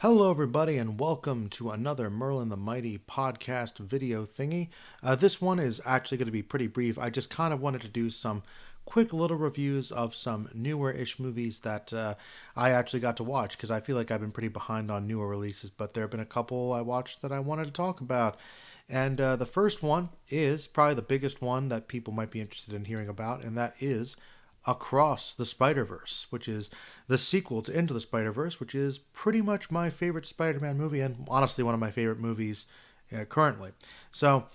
Hello, everybody, and welcome to another Merlin the Mighty podcast video thingy. This one is actually going to be pretty brief. I just kind of wanted to do some quick little reviews of some newer-ish movies that I actually got to watch because I feel like I've been pretty behind on newer releases, but there have been a couple I watched that I wanted to talk about. And the first one is probably the biggest one that people might be interested in hearing about, and that is Across the Spider-Verse, which is the sequel to Into the Spider-Verse, which is pretty much my favorite Spider-Man movie and honestly one of my favorite movies currently. So,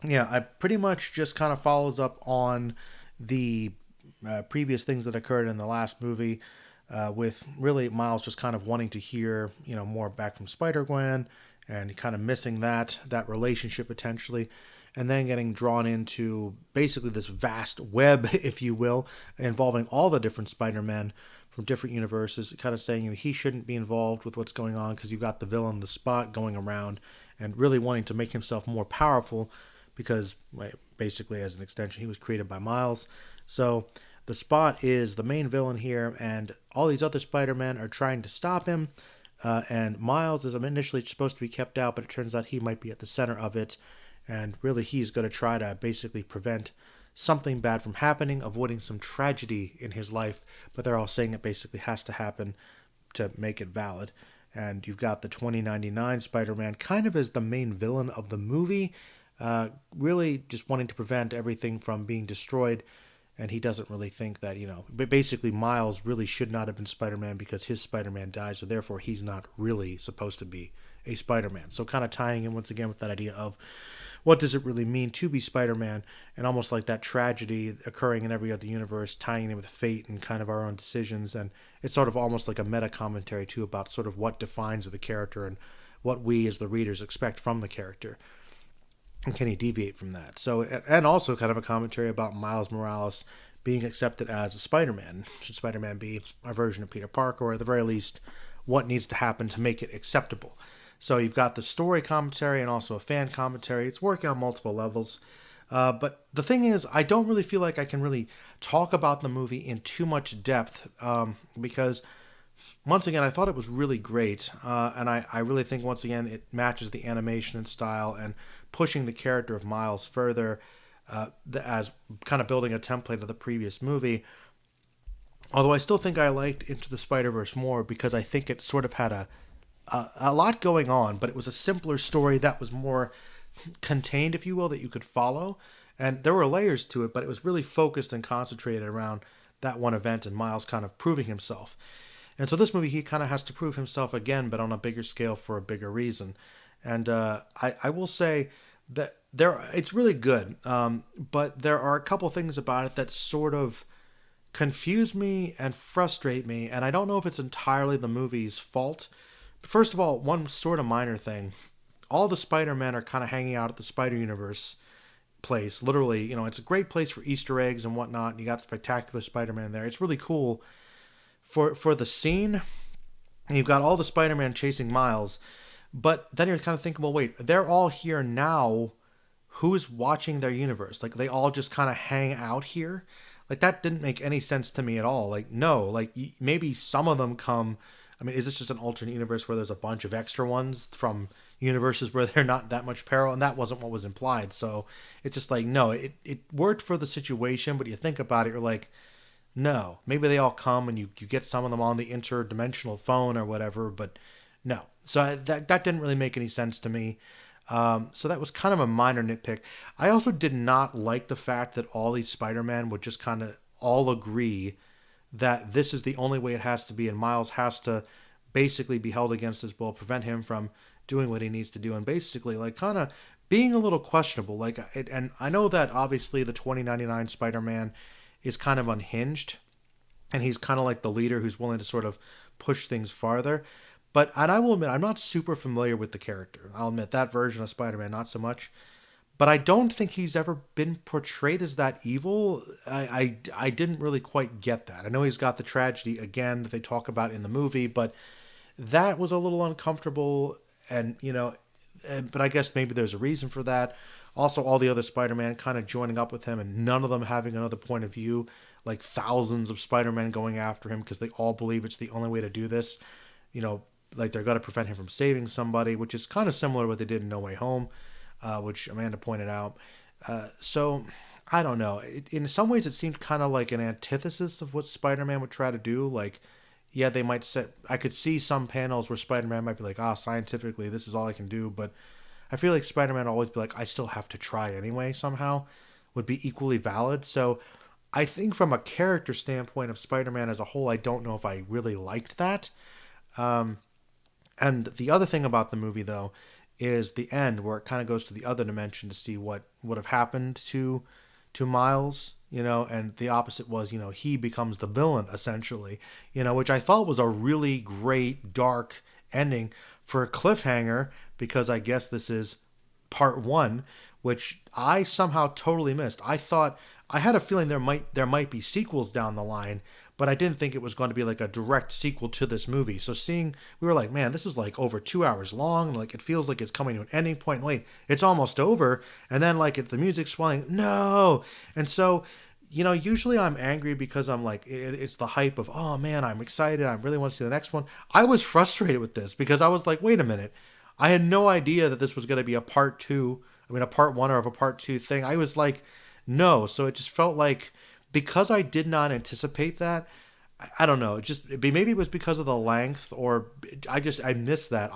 yeah, I pretty much just kind of follows up on the previous things that occurred in the last movie, with really Miles just kind of wanting to hear, more back from Spider-Gwen and kind of missing that relationship potentially, and then getting drawn into basically this vast web, if you will, involving all the different Spider-Men from different universes, kind of saying he shouldn't be involved with what's going on because you've got the villain, the Spot, going around and really wanting to make himself more powerful because, basically, as an extension, he was created by Miles. So the Spot is the main villain here, and all these other Spider-Men are trying to stop him. And Miles is initially supposed to be kept out, but it turns out he might be at the center of it. And really, he's going to try to basically prevent something bad from happening, avoiding some tragedy in his life. But they're all saying it basically has to happen to make it valid. And you've got the 2099 Spider-Man kind of as the main villain of the movie, really just wanting to prevent everything from being destroyed. And he doesn't really think that, but basically Miles really should not have been Spider-Man because his Spider-Man died, so therefore he's not really supposed to be a Spider-Man. So kind of tying in once again with that idea of what does it really mean to be Spider-Man, and almost like that tragedy occurring in every other universe, tying in with fate and kind of our own decisions. And it's sort of almost like a meta commentary too about sort of what defines the character and what we as the readers expect from the character. And can he deviate from that? So, and also kind of a commentary about Miles Morales being accepted as a Spider-Man. Should Spider-Man be a version of Peter Parker, or at the very least, what needs to happen to make it acceptable? So you've got the story commentary and also a fan commentary. It's working on multiple levels. But the thing is, I don't really feel like I can really talk about the movie in too much depth, because once again, I thought it was really great. And I really think, once again, it matches the animation and style and pushing the character of Miles further, as kind of building a template of the previous movie. Although I still think I liked Into the Spider-Verse more because I think it sort of had a lot going on, but it was a simpler story that was more contained, if you will, that you could follow. And there were layers to it, but it was really focused and concentrated around that one event and Miles kind of proving himself. And so this movie, he kind of has to prove himself again, but on a bigger scale for a bigger reason. And I will say that it's really good, but there are a couple things about it that sort of confuse me and frustrate me, and I don't know if it's entirely the movie's fault. First of all, one sort of minor thing. All the Spider-Men are kind of hanging out at the Spider-Universe place. Literally, it's a great place for Easter eggs and whatnot. And you got Spectacular Spider-Man there. It's really cool for the scene. And you've got all the Spider-Man chasing Miles. But then you're kind of thinking, well, wait, they're all here now. Who's watching their universe? Like, they all just kind of hang out here? Like, that didn't make any sense to me at all. Like, no, like, maybe some of them come. I mean, is this just an alternate universe where there's a bunch of extra ones from universes where they're not that much peril? And that wasn't what was implied. So it's just like, no, it worked for the situation, but you think about it, you're like, no, maybe they all come and you get some of them on the interdimensional phone or whatever, but no. So that didn't really make any sense to me. So that was kind of a minor nitpick. I also did not like the fact that all these Spider-Man would just kind of all agree that this is the only way it has to be, and Miles has to basically be held against his will, prevent him from doing what he needs to do, and basically like kind of being a little questionable. Like, and I know that obviously the 2099 Spider-Man is kind of unhinged, and he's kind of like the leader who's willing to sort of push things farther. And I will admit, I'm not super familiar with the character. I'll admit that version of Spider-Man, not so much. But I don't think he's ever been portrayed as that evil. I didn't really quite get that. I know he's got the tragedy again that they talk about in the movie, but that was a little uncomfortable. And but I guess maybe there's a reason for that. Also, all the other Spider-Man kind of joining up with him, and none of them having another point of view. Like thousands of Spider-Man going after him because they all believe it's the only way to do this. like they're going to prevent him from saving somebody, which is kind of similar to what they did in No Way Home, which Amanda pointed out. So I don't know. In some ways, it seemed kind of like an antithesis of what Spider-Man would try to do. Like, yeah, they might set. I could see some panels where Spider-Man might be like, scientifically, this is all I can do. But I feel like Spider-Man will always be like, I still have to try anyway. Somehow, would be equally valid. So I think from a character standpoint of Spider-Man as a whole, I don't know if I really liked that. And the other thing about the movie, though, is the end where it kind of goes to the other dimension to see what would have happened to Miles, and the opposite was, he becomes the villain essentially, which I thought was a really great dark ending for a cliffhanger, because I guess this is part one, which I somehow totally missed. I thought I had a feeling there might be sequels down the line, but I didn't think it was going to be like a direct sequel to this movie. So we were like, man, this is like over 2 hours long. Like it feels like it's coming to an ending point. Wait, it's almost over. And then like the music's swelling. No. And so, usually I'm angry because I'm like, it's the hype of, oh man, I'm excited. I really want to see the next one. I was frustrated with this because I was like, wait a minute. I had no idea that this was going to be a part two. I mean, a part one or of a part two thing. I was like, no. So it just felt like, because I did not anticipate that, I don't know. Maybe it was because of the length, or I missed that.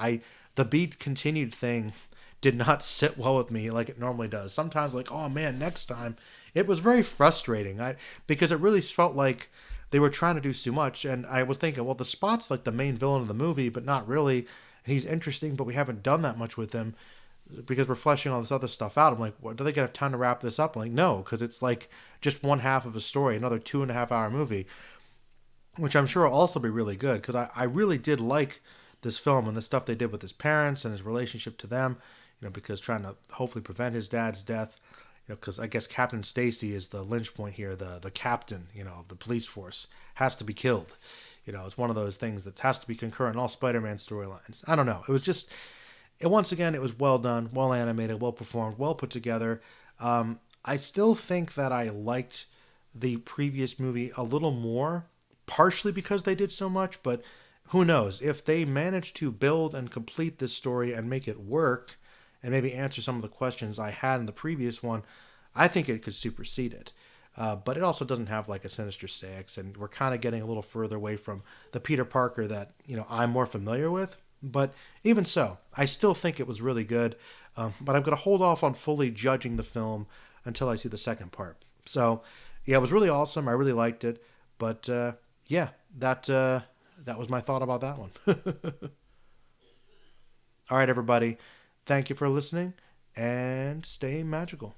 The beat continued thing did not sit well with me like it normally does. Sometimes like, oh man, next time. It was very frustrating. Because it really felt like they were trying to do too much, and I was thinking, well, the Spot's like the main villain of the movie, but not really. And he's interesting, but we haven't done that much with him because we're fleshing all this other stuff out. I'm like, what, do they get have time to wrap this up? I'm like, no, because it's like just one half of a story, another 2.5 hour movie, which I'm sure will also be really good, because I really did like this film and the stuff they did with his parents and his relationship to them, because trying to hopefully prevent his dad's death, because I guess Captain Stacy is the lynch point here, the captain, of the police force, has to be killed. It's one of those things that has to be concurrent in all Spider-Man storylines. I don't know. It was just, once again, it was well done, well animated, well performed, well put together. I still think that I liked the previous movie a little more, partially because they did so much, but who knows? If they manage to build and complete this story and make it work, and maybe answer some of the questions I had in the previous one, I think it could supersede it. But it also doesn't have like a Sinister Six, and we're kind of getting a little further away from the Peter Parker that I'm more familiar with. But even so, I still think it was really good. But I'm going to hold off on fully judging the film until I see the second part. So, yeah, it was really awesome. I really liked it. But yeah, that was my thought about that one. All right, everybody. Thank you for listening, and stay magical.